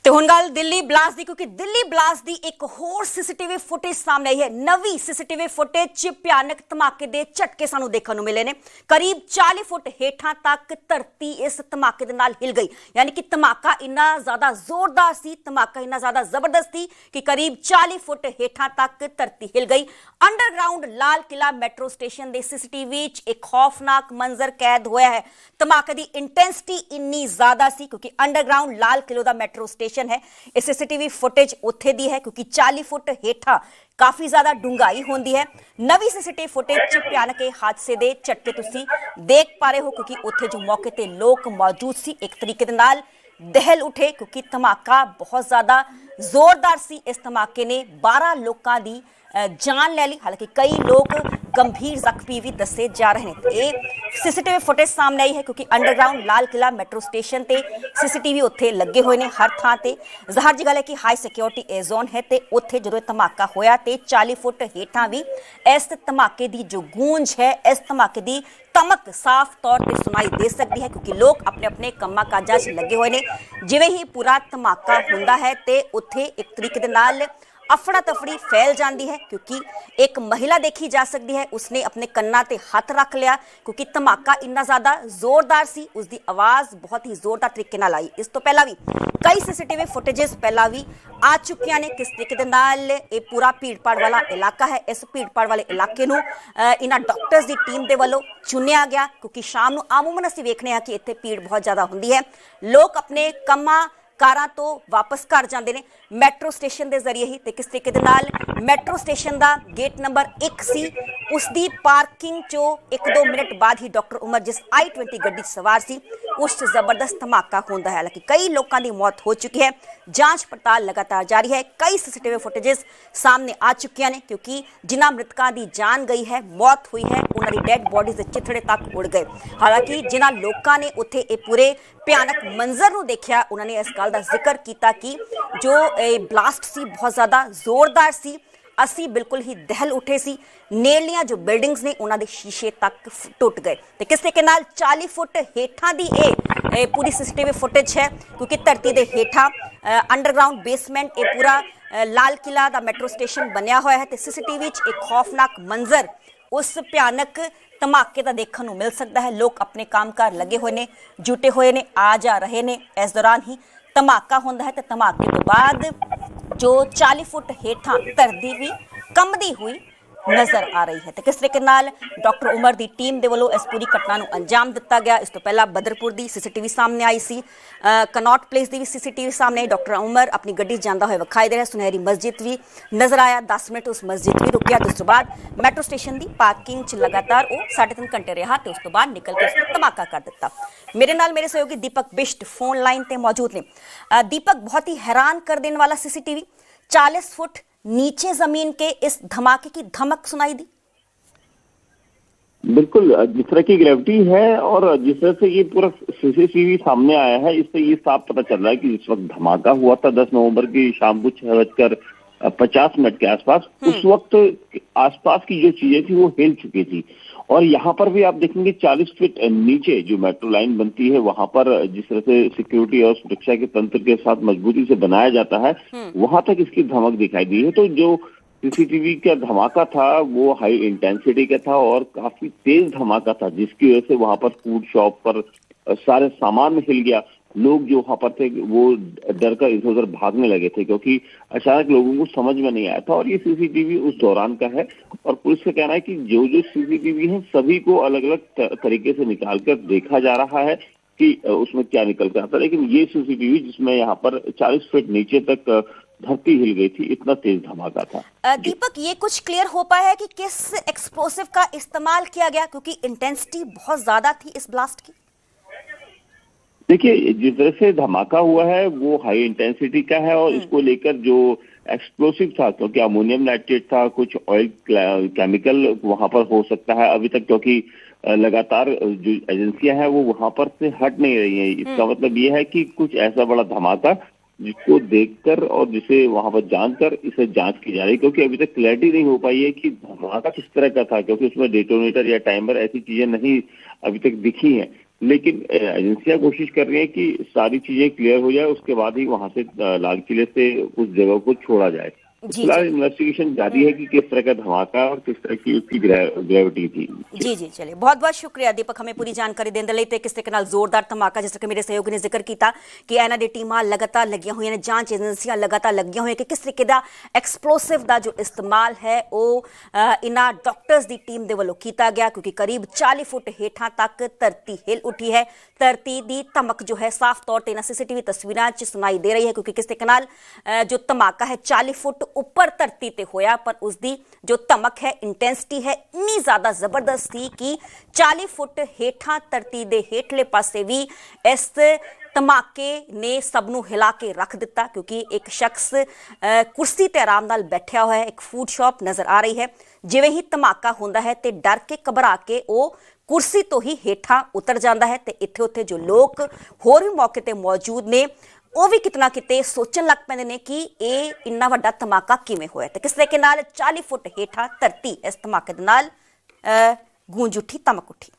ਤੇ ਹੁਣ ਗੱਲ ਦਿੱਲੀ ਬਲਾਸਟ ਦੀ, ਕਿਉਂਕਿ ਦਿੱਲੀ ਬਲਾਸਟ ਦੀ ਇੱਕ ਹੋਰ ਸੀਸੀਟੀਵੀ ਫੁਟੇਜ ਸਾਹਮਣੇ ਆਈ ਹੈ। ਨਵੀਂ ਸੀਸੀਟੀਵੀ ਫੁਟੇਜ 'ਚ ਭਿਆਨਕ ਧਮਾਕੇ ਦੇ ਝਟਕੇ ਸਾਨੂੰ ਦੇਖਣ ਨੂੰ ਮਿਲੇ ਨੇ। ਕਰੀਬ 40 ਫੁੱਟ ਹੇਠਾਂ ਤੱਕ ਧਰਤੀ ਇਸ ਧਮਾਕੇ ਦੇ ਨਾਲ ਹਿਲ ਗਈ। ਯਾਨੀ ਕਿ ਧਮਾਕਾ ਇੰਨਾ ਜ਼ਿਆਦਾ ਜ਼ੋਰਦਾਰ ਸੀ, ਧਮਾਕਾ ਇੰਨਾ ਜ਼ਿਆਦਾ ਜ਼ਬਰਦਸਤ ਸੀ ਕਿ ਕਰੀਬ 40 ਫੁੱਟ ਹੇਠਾਂ ਤੱਕ ਧਰਤੀ ਹਿਲ ਗਈ। Underground Lal Qila metro station ਦੇ ਸੀਸੀਟੀਵੀ 'ਚ ਇੱਕ ਖੌਫਨਾਕ ਮੰਜ਼ਰ ਕੈਦ ਹੋਇਆ ਹੈ। ਧਮਾਕੇ ਦੀ ਇੰਟੈਂਸਿਟੀ ਇੰਨੀ ਜ਼ਿਆਦਾ ਸੀ ਕਿਉਂਕਿ ਅੰਡਰਗਰਾਉਂਡ ਲਾਲ ਕਿਲੇ ਦਾ ਮੈਟਰੋ ਸਟੇਸ਼ਨ है। सीसीटीवी फुटेज उत्थे दी है क्योंकि 40 फुट हेठा काफी ज्यादा डूंगाई होंदी है। नवी सीसीटीवी फुटेज च भयानक हादसे दे झटके तुसी देख पा रहे हो क्योंकि उत्थे जो मौके ते लोग मौजूद सी एक तरीके दे नाल दहल उठे क्योंकि धमाका बहुत ज्यादा जोरदार सी। इस धमाके ने 12 लोगों की जान ले ली, हालांकि कई लोग गंभीर जख्मी भी दसे जा रहे हैं। ये सीसीटीवी फुटेज सामने आई है क्योंकि underground Lal Qila metro station ते सीसीटीवी उत्थे लगे हुए ने हर थां ते। ज़ाहिर जी गल है कि हाई सिक्योरिटी जोन है ते उत्थे जदों धमाका होया ते 40 फुट हेठां भी इस धमाके की जो गूंज है, इस धमाके की तमक साफ तौर पर सुनाई दे सकती है क्योंकि लोग अपने अपने कम्मा काजां च लगे हुए ने। जिवें ही पूरा धमाका हुंदा है ते उत्थे एक तरीके दे नाल अफड़ा तफड़ी फैल जाती है क्योंकि एक महिला देखी जा सकती है, उसने अपने कन्ना ते हाथ रख लिया क्योंकि धमाका इन्ना ज़्यादा जोरदार सी। उसकी आवाज़ बहुत ही जोरदार तरीके नाल आई। इस तो पहला भी कई सीसीटीवी फुटेजेस पहला भी आ चुकिया ने किस तरीके दे नाल ये पूरा भीड़ भाड़ वाला इलाका है। इस भीड़ भाड़ वाले इलाके नूं इन्हां डॉक्टर्स की टीम दे वल्लों चुनिया गया क्योंकि शाम नूं आमूमन असीं वेखने कि इत्थे भीड़ बहुत ज़्यादा हुंदी है। लोग अपने कम्मां कारां तो वापस घर जाते हैं मैट्रो स्टेशन के जरिए ही। तो किस तरीके दे नाल मैट्रो स्टेशन का गेट नंबर 1 सी, उसकी पार्किंग चो 1-2 मिनट बाद ही डॉक्टर उमर जिस I-20 गड्डी सवार सी उस जबरदस्त धमाका होता है। हालांकि कई लोगों की मौत हो चुकी है, जांच पड़ताल लगातार जारी है। कई सीसीटीवी फुटेजेस सामने आ चुकिया ने क्योंकि जिन्हां मृतकों की जान गई है, मौत हुई है, उन्होंने डेड बॉडीज चिथड़े तक उड़ गए। हालांकि जिन्हां लोगों ने उत्थे ये पूरे भयानक मंजर नूं देखिया उन्होंने इस गल का जिक्र किया कि जो ब्लास्ट सी बहुत ज़्यादा जोरदार सी। असी बिल्कुल ही दहल उठे सी, नेड़लियां जो बिल्डिंग्स ने उन्होंने शीशे तक टुट गए। तो किस तरीके नाल 40 फुट हेठां दी ए पूरी सीसीटीवी फुटेज है क्योंकि धरती के हेठा अंडरग्राउंड बेसमेंट ये पूरा लाल किला का मैट्रो स्टेशन बनया हुआ है। तो सीसीटीवी एक खौफनाक मंजर उस भयानक धमाके का देखने को मिल सकता है। लोग अपने कामकार लगे हुए ने, जुटे हुए ने, आ जा रहे ने। इस दौरान ही धमाका होंदा है तो धमाके तो बाद जो 40 फुट हेठां धरती भी कंबदी हुई नजर आ रही है। तो किस तरीके नाल डॉक्टर उमर की टीम के वलों इस पूरी घटना को अंजाम दिता गया। इस तो पहला बदरपुर की सीसीटीवी सामने आई सी, कनॉट प्लेस की भी सीसीटीवी सामने आई। डॉक्टर उमर अपनी गड्डी जाता हुआ विखाई दे रहा। सुनहरी मस्जिद भी नजर आया, 10 मिनट उस मस्जिद भी रुकिया। तो उस बाद मैट्रो स्टेशन की पार्किंग च लगातार वो 3.5 घंटे रहा तो उस तो बाद निकल के उसने धमाका कर दिता। मेरे नाल मेरे सहयोगी दीपक बिष्ट फोन लाइन पर मौजूद ने। दीपक, बहुत ही हैरान कर देने वाला सीसीटीवी, 40 फुट नीचे जमीन के इस धमाके की धमक सुनाई दी। बिल्कुल, जिस तरह की ग्रेविटी है और जिस तरह से ये पूरा सीसीटीवी सामने आया है, इससे ये साफ पता चल रहा है कि जिस वक्त धमाका हुआ था 10 नवंबर की शाम को 6:50 के आसपास, उस वक्त आसपास की जो चीजें थी वो हिल चुकी थी। और यहाँ पर भी आप देखेंगे 40 फीट नीचे जो मेट्रो लाइन बनती है वहां पर जिस तरह से सिक्योरिटी और सुरक्षा के तंत्र के साथ मजबूती से बनाया जाता है, वहां तक इसकी धमक दिखाई दी है। तो जो सीसीटीवी का धमाका था वो हाई इंटेंसिटी का था और काफी तेज धमाका था जिसकी वजह से वहां पर फूड शॉप पर सारे सामान हिल गया। लोग जो वहां पर थे वो डर कर इधर उधर भागने लगे थे क्योंकि अचानक लोगों को समझ में नहीं आया था। और ये सीसीटीवी उस दौरान का है और पुलिस का कहना है कि जो जो सीसीटीवी है सभी को अलग अलग तरीके से निकाल कर देखा जा रहा है कि उसमें क्या निकल कर आता है। लेकिन ये सीसीटीवी जिसमें यहाँ पर 40 फीट नीचे तक धरती हिल गई थी, इतना तेज धमाका था। दीपक, ये कुछ क्लियर हो पाया है कि किस एक्सप्लोसिव का इस्तेमाल किया गया क्योंकि इंटेंसिटी बहुत ज्यादा थी इस ब्लास्ट की? देखिए, जिस तरह से धमाका हुआ है वो हाई इंटेंसिटी का है और इसको लेकर जो एक्सप्लोसिव था क्योंकि अमोनियम नाइट्रेट था, कुछ ऑयल केमिकल वहां पर हो सकता है अभी तक क्योंकि लगातार जो एजेंसियां हैं वो वहां पर से हट नहीं रही हैं। इसका मतलब ये है कि कुछ ऐसा बड़ा धमाका जिसको देखकर और जिसे वहां पर जानकर इसे जांच की जा रही है क्योंकि अभी तक क्लैरिटी नहीं हो पाई है कि धमाका किस तरह का था क्योंकि उसमें डेटोनेटर या टाइमर ऐसी चीजें नहीं अभी तक दिखी हैं। लेकिन एजेंसियां कोशिश कर रही हैं कि सारी चीजें क्लियर हो जाए, उसके बाद ही वहां से लाल किले से उस जगह को छोड़ा जाए। जी फिलहाल जी। इन्वेस्टिगेशन जारी है कि किस तरह का धमाका और किस तरह की उसकी ग्रेविटी थी। जी जी, चलिए बहुत बहुत शुक्रिया दीपक हमें पूरी जानकारी देने ਲਈ ਤੇ ਕਿਸ ਤਰੀਕੇ ਨਾਲ ਜ਼ੋਰਦਾਰ ਧਮਾਕਾ, ਜਿਸ ਤਰ੍ਹਾਂ ਕਿ ਮੇਰੇ ਸਹਿਯੋਗੀ ਨੇ ਜ਼ਿਕਰ ਕੀਤਾ ਕਿ ਇਹਨਾਂ ਦੀ ਟੀਮਾਂ ਲਗਾਤਾਰ ਲੱਗੀਆਂ ਹੋਈਆਂ ਨੇ, ਜਾਂਚ ਏਜੰਸੀਆਂ ਲਗਾਤਾਰ ਲੱਗੀਆਂ ਹੋਈਆਂ ਕਿ ਕਿਸ ਤਰੀਕੇ ਦਾ ਐਕਸਪਲੋਸਿਵ ਦਾ ਜੋ ਇਸਤੇਮਾਲ ਹੈ ਉਹ ਇਹਨਾਂ ਡਾਕਟਰਸ ਦੀ ਟੀਮ ਦੇ ਵੱਲੋਂ ਕੀਤਾ ਗਿਆ, ਕਿਉਂਕਿ ਕਰੀਬ 40 ਫੁੱਟ ਹੇਠਾਂ ਤੱਕ ਧਰਤੀ ਹਿੱਲ ਉੱਠੀ ਹੈ। ਧਰਤੀ ਦੀ ਧਮਕ ਜੋ ਹੈ ਸਾਫ਼ ਤੌਰ ਤੇ ਇਹਨਾਂ ਸੀਸੀਟੀਵੀ ਤਸਵੀਰਾਂ 'ਚ ਸੁਣਾਈ ਦੇ ਰਹੀ ਹੈ, ਕਿਉਂਕਿ ਕਿਸ ਤਰੀਕੇ ਨਾਲ ਜੋ ਧਮਾਕਾ ਹੈ 40 ਫੁੱਟ ਉੱਪਰ ਧਰਤੀ ਤੇ ਹੋਇਆ, ਪਰ ਉਸਦੀ ਜੋ ਧਮਕ ਹੈ, ਇੰਟੈਂਸਿਟੀ ਹੈ, ਇੰਨੀ ਜ਼ਿਆਦਾ ਜ਼ਬਰਦਸਤ ਸੀ ਕਿ 40 ਫੁੱਟ ਹੇਠਾਂ ਧਰਤੀ ਦੇ ਹੇਠਲੇ ਪਾਸੇ ਵੀ ਇਸ ਧਮਾਕੇ ਨੇ ਸਭ ਨੂੰ ਹਿਲਾ ਕੇ ਰੱਖ ਦਿੱਤਾ, ਕਿਉਂਕਿ ਇੱਕ ਸ਼ਖਸ ਕੁਰਸੀ ਤੇ ਆਰਾਮ ਨਾਲ ਬੈਠਿਆ ਹੋਇਆ ਹੈ, ਇੱਕ ਫੂਡ ਸ਼ਾਪ ਨਜ਼ਰ ਆ ਰਹੀ ਹੈ। ਜਿਵੇਂ ਹੀ ਧਮਾਕਾ ਹੁੰਦਾ ਹੈ ਤੇ ਡਰ ਕੇ ਘਬਰਾ ਕੇ ਉਹ ਕੁਰਸੀ ਤੋਂ ਹੀ ਹੇਠਾਂ ਉਤਰ ਜਾਂਦਾ ਹੈ ਤੇ ਇੱਥੇ ਉੱਥੇ ਜੋ ਲੋਕ ਹੋਰ ਵੀ ਮੌਕੇ ਤੇ ਮੌਜੂਦ ਨੇ ਉਹ ਵੀ ਕਿਤਨਾ ਕਿਤੇ ਸੋਚਣ ਲੱਗ ਪੈਂਦੇ ਨੇ ਕਿ ਇਹ ਇੰਨਾ ਵੱਡਾ ਧਮਾਕਾ ਕਿਵੇਂ ਹੋਇਆ ਤੇ ਕਿਸ ਤਰੀਕੇ ਨਾਲ 40 ਫੁੱਟ ਹੇਠਾਂ ਧਰਤੀ ਇਸ ਧਮਾਕੇ ਦੇ ਨਾਲ ਗੂੰਜ ਉੱਠੀ, ਧਮਕ ਉੱਠੀ।